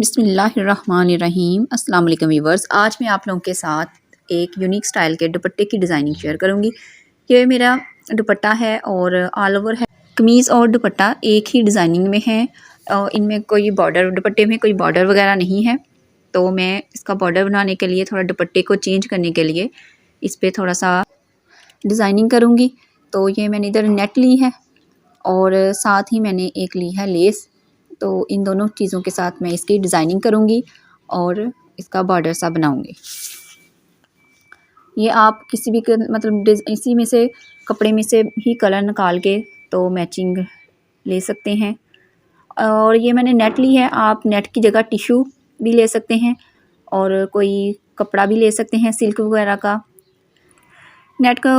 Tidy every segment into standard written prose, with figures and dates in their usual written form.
बिस्मिल्लाहिर्रहमानिर्रहीम अस्सलाम वालेकुम व्यूवर्स। आज मैं आप लोगों के साथ एक यूनिक स्टाइल के दुपट्टे की डिज़ाइनिंग शेयर करूंगी। ये मेरा दुपट्टा है और ऑल ओवर है। कमीज़ और दुपट्टा एक ही डिज़ाइनिंग में है और इनमें कोई बॉर्डर, दुपट्टे में कोई बॉर्डर वगैरह नहीं है। तो मैं इसका बॉर्डर बनाने के लिए, थोड़ा दुपट्टे को चेंज करने के लिए इस पर थोड़ा सा डिज़ाइनिंग करूँगी। तो ये मैंने इधर नेट ली है और साथ ही मैंने एक ली है लेस। तो इन दोनों चीज़ों के साथ मैं इसकी डिज़ाइनिंग करूँगी और इसका बॉर्डर सा बनाऊँगी। ये आप किसी भी मतलब इसी में से, कपड़े में से ही कलर निकाल के तो मैचिंग ले सकते हैं। और ये मैंने नेट ली है, आप नेट की जगह टिश्यू भी ले सकते हैं और कोई कपड़ा भी ले सकते हैं सिल्क वगैरह का। नेट को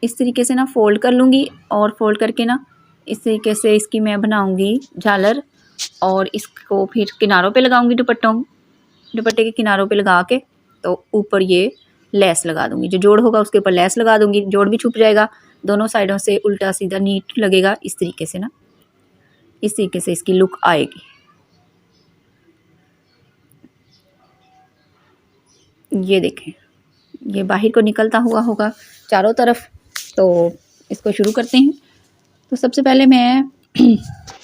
इस तरीके से ना फ़ोल्ड कर लूँगी और फ़ोल्ड करके ना इस तरीके से इसकी मैं बनाऊँगी झालर और इसको फिर किनारों पे लगाऊंगी, दुपट्टे के किनारों पे लगा के तो ऊपर ये लेस लगा दूंगी। जो जोड़ होगा उसके ऊपर लेस लगा दूंगी, जोड़ भी छुप जाएगा, दोनों साइडों से उल्टा सीधा नीट लगेगा। इस तरीके से ना, इस तरीके से इसकी लुक आएगी। ये देखें, ये बाहर को निकलता हुआ होगा चारों तरफ। तो इसको शुरू करते हैं। तो सबसे पहले मैं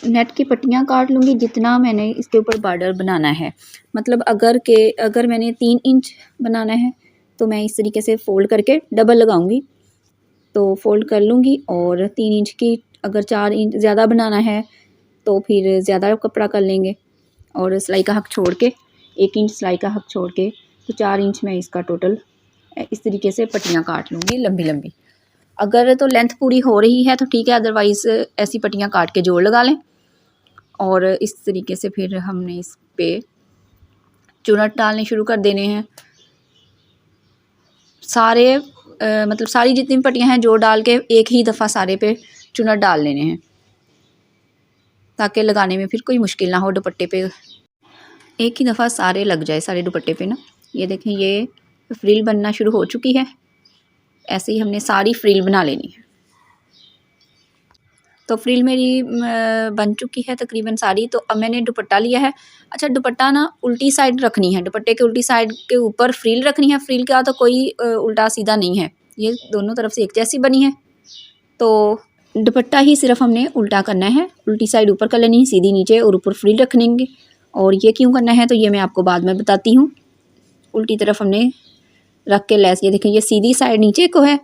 नेट की पट्टियाँ काट लूँगी जितना मैंने इसके ऊपर बॉर्डर बनाना है। मतलब अगर मैंने 3 इंच बनाना है तो मैं इस तरीके से फ़ोल्ड करके डबल लगाऊंगी। तो फ़ोल्ड कर लूँगी और 3 इंच की, अगर 4 इंच ज़्यादा बनाना है तो फिर ज़्यादा कपड़ा कर लेंगे और सिलाई का हक छोड़ के 1 इंच सिलाई का हक छोड़ के तो 4 इंच में इसका टोटल इस तरीके से पट्टियाँ काट लूँगी लंबी लंबी। अगर तो लेंथ पूरी हो रही है तो ठीक है, अदरवाइज़ ऐसी पट्टियाँ काट के जोड़ लगा लें। और इस तरीके से फिर हमने इस पे चुनट डालने शुरू कर देने हैं। सारे मतलब सारी जितनी पट्टियाँ हैं जोड़ डाल के एक ही दफ़ा सारे पे चुनट डाल लेने हैं ताकि लगाने में फिर कोई मुश्किल ना हो दुपट्टे पे। एक ही दफ़ा सारे लग जाए, सारे दुपट्टे पे ना। ये देखें, ये फ्रिल बनना शुरू हो चुकी है। ऐसे ही हमने सारी फ्रिल बना लेनी है। तो फ्रिल मेरी बन चुकी है तकरीबन सारी। तो अब मैंने दुपट्टा लिया है। अच्छा, दुपट्टा ना उल्टी साइड रखनी है, दुपट्टे के उल्टी साइड के ऊपर फ्रिल रखनी है। फ्रिल का तो कोई उल्टा सीधा नहीं है, ये दोनों तरफ से एक जैसी बनी है। तो दुपट्टा ही सिर्फ हमने उल्टा करना है, उल्टी साइड ऊपर कर लेनी है, सीधी नीचे और ऊपर फ्रिल रखेंगे। और ये क्यों करना है तो ये मैं आपको बाद में बताती हूँ। उल्टी तरफ हमने रख के लेस, ये देखें, ये सीधी साइड नीचे को है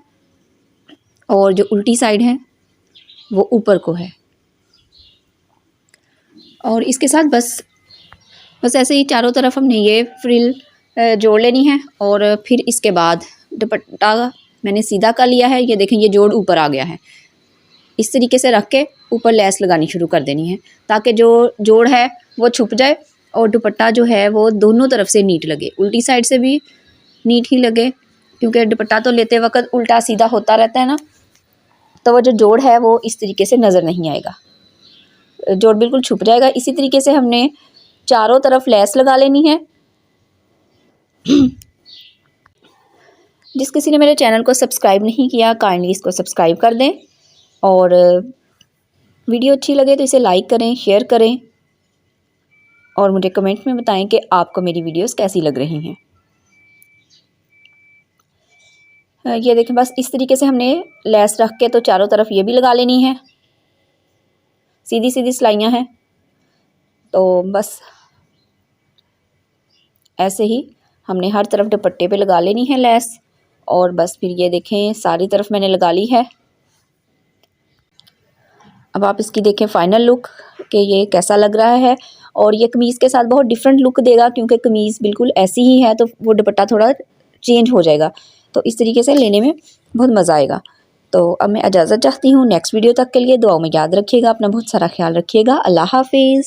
और जो उल्टी साइड है वो ऊपर को है। और इसके साथ बस ऐसे ही चारों तरफ हमने ये फ्रिल जोड़ लेनी है। और फिर इसके बाद दुपट्टा मैंने सीधा कर लिया है। ये देखें, ये जोड़ ऊपर आ गया है। इस तरीके से रख के ऊपर लेस लगानी शुरू कर देनी है ताकि जो जोड़ है वो छुप जाए और दुपट्टा जो है वो दोनों तरफ से नीट लगे, उल्टी साइड से भी नीट ही लगे, क्योंकि दुपट्टा तो लेते वक्त उल्टा सीधा होता रहता है ना। तो वो जो जोड़ है वो इस तरीके से नज़र नहीं आएगा, जोड़ बिल्कुल छुप जाएगा। इसी तरीके से हमने चारों तरफ लेस लगा लेनी है। जिस किसी ने मेरे चैनल को सब्सक्राइब नहीं किया, काइंडली इसको सब्सक्राइब कर दें और वीडियो अच्छी लगे तो इसे लाइक करें, शेयर करें और मुझे कमेंट में बताएं कि आपको मेरी वीडियोस कैसी लग रही हैं। ये देखें, बस इस तरीके से हमने लेस रख के तो चारों तरफ ये भी लगा लेनी है। सीधी सीधी सिलाइयाँ हैं। तो बस ऐसे ही हमने हर तरफ दुपट्टे पे लगा लेनी है लेस। और बस फिर ये देखें, सारी तरफ मैंने लगा ली है। अब आप इसकी देखें फाइनल लुक कि ये कैसा लग रहा है। और ये कमीज़ के साथ बहुत डिफरेंट लुक देगा, क्योंकि कमीज़ बिल्कुल ऐसी ही है तो वो दुपट्टा थोड़ा चेंज हो जाएगा। तो इस तरीके से लेने में बहुत मज़ा आएगा। तो अब मैं इजाज़त चाहती हूँ। नेक्स्ट वीडियो तक के लिए दुआओं में याद रखिएगा, अपना बहुत सारा ख्याल रखिएगा। अल्लाह हाफिज़।